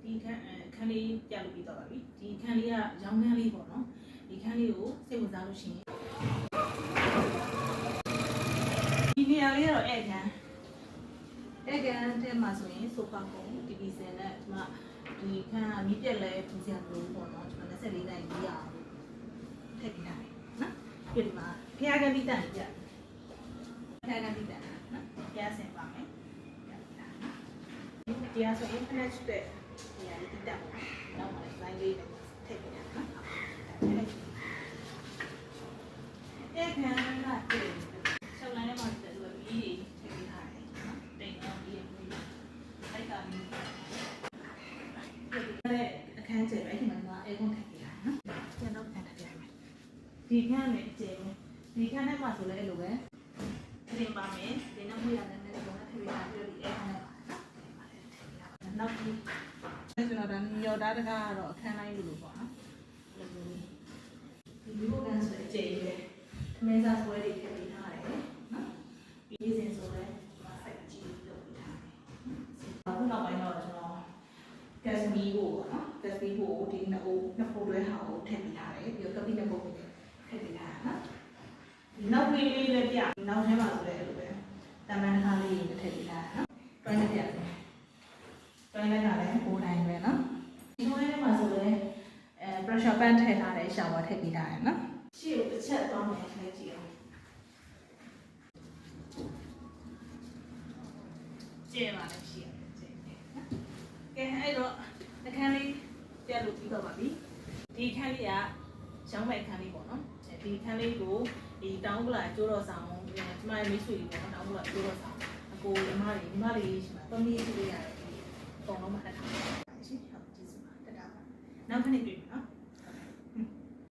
ဒီခန်းလေးပြလို့ပြီးတော့ပါပြီဒီခန်းလေးကရောင်းခန်းလေးပေါ့နော်ဒီခန်းလေးကိုစိတ်ဝင်စားလို့ရှိရင်ဒီနေရာလေးကတော့ဧကန်ထဲမှာဆိုရင်ဆိုဖာကုန်း TV စင်နဲ့ဒီမှာဒီခန်းကမြစ်ပြက်လဲပူစရာလို့ပေါ့နော်ဒီမှာ24နိုင်ကြီးရအောင်ထည့်ပြရတယ်နော်ပြီးဒီမှာဖျားကန်တိတန်ပြဖျားကန်တိတန်နော်ဖျားစင်ပါမယ်တရားဆိုရင်ဖက်နဲ့တဲ့နေရာလေးတိတန်ပေါ့နောက်မှလိုင်းလေးနဲ့ထည့်ပြရတယ်နော်ဧကန်ကတဲ့ဆောင်းလိုင်းထဲမှာတက်လို့ပြီးထည့်ပြရတယ်နော်တိမ်အောင်ပြီးပြီးထိုက်ကပြီးအခန်းကျယ်အဲ့ဒီမှာအေကွန်ထည့်ပြရတယ်နော်ပြန်တော့ပြန်ထည့်ပြရမယ်ဒီခန်းနဲ့ကျယ်ဒီခန်းထဲမှာဆိုလဲအဲ့လိုပဲပြင်ပါမယ်ဒီနောက်မှုရတယ်လည်းတော့ထည့်ပြရပြီးဒီအခန်းထဲမှာနောက်ပြီးကျွန်တော်ဒါညော်တာတကားကတော့အခန်းတိုင်းလိုပေါ့နော်ဒီလိုကန်ဆိုအကျယ်ပဲမဲစားဆွဲတွေထည့်ပေးထားတယ်နော်ပြီးစဉ်ဆိုလဲစိုက်ကြည့်လုပ်ပေးထားတယ်အခုနောက်ပိုင်းတော့ကျွန်တော်ကက်စမီကိုပေါ့နော်ကက်စမီကိုဒီနှစ်ဖို့တွဲဟာကိုထည့်ပေးထားတယ်ပြီးတော့ကပီနှစ်ဖို့ထည့်ပေးထားတာနော်ဒီနောက်လေးလေးလည်းပြနောက်ထဲမှာဆိုလဲအဲ့လိုပဲတမန်တစ်ခါလေးထည့်ပေးထားတာနော်တွဲလက်ပြတယ်တွဲလက်ကလည်းဘိုးတိုင်းပဲနော်ဒီတွဲထဲမှာဆိုလဲpressure pan ထည့်ထားတယ်ရှာဝါထည့်ပေးထားတယ်နော်ရှေ့ကိုတစ်ချက်သွားမယ်ခဲကြည့်အောင်ကျဲပါလေရှေ့ကျဲနော်ကဲအဲ့တော့အခန်းလေးပြတ်လို့ပြီးတော့ပါပြီဒီခန်းလေးကရောင်းမဲ့ခန်းလေးပေါ့နော်ဒီခန်းလေးကိုဒီတောင်းပလာကျိုးတော်ဆောင်ကျမရဲ့မိတ်ဆွေတွေပေါ့နော်တောင်းပလာကျိုးတော်ဆောင်အကိုညီမလေးရှိမှာပမီးရှိလေးရတယ်အကုန်လုံးမှတ်ထားပါရှင်းဟုတ်ကျေးဇူးပါတတားနောက်ခဏတွေ့ပြီနော်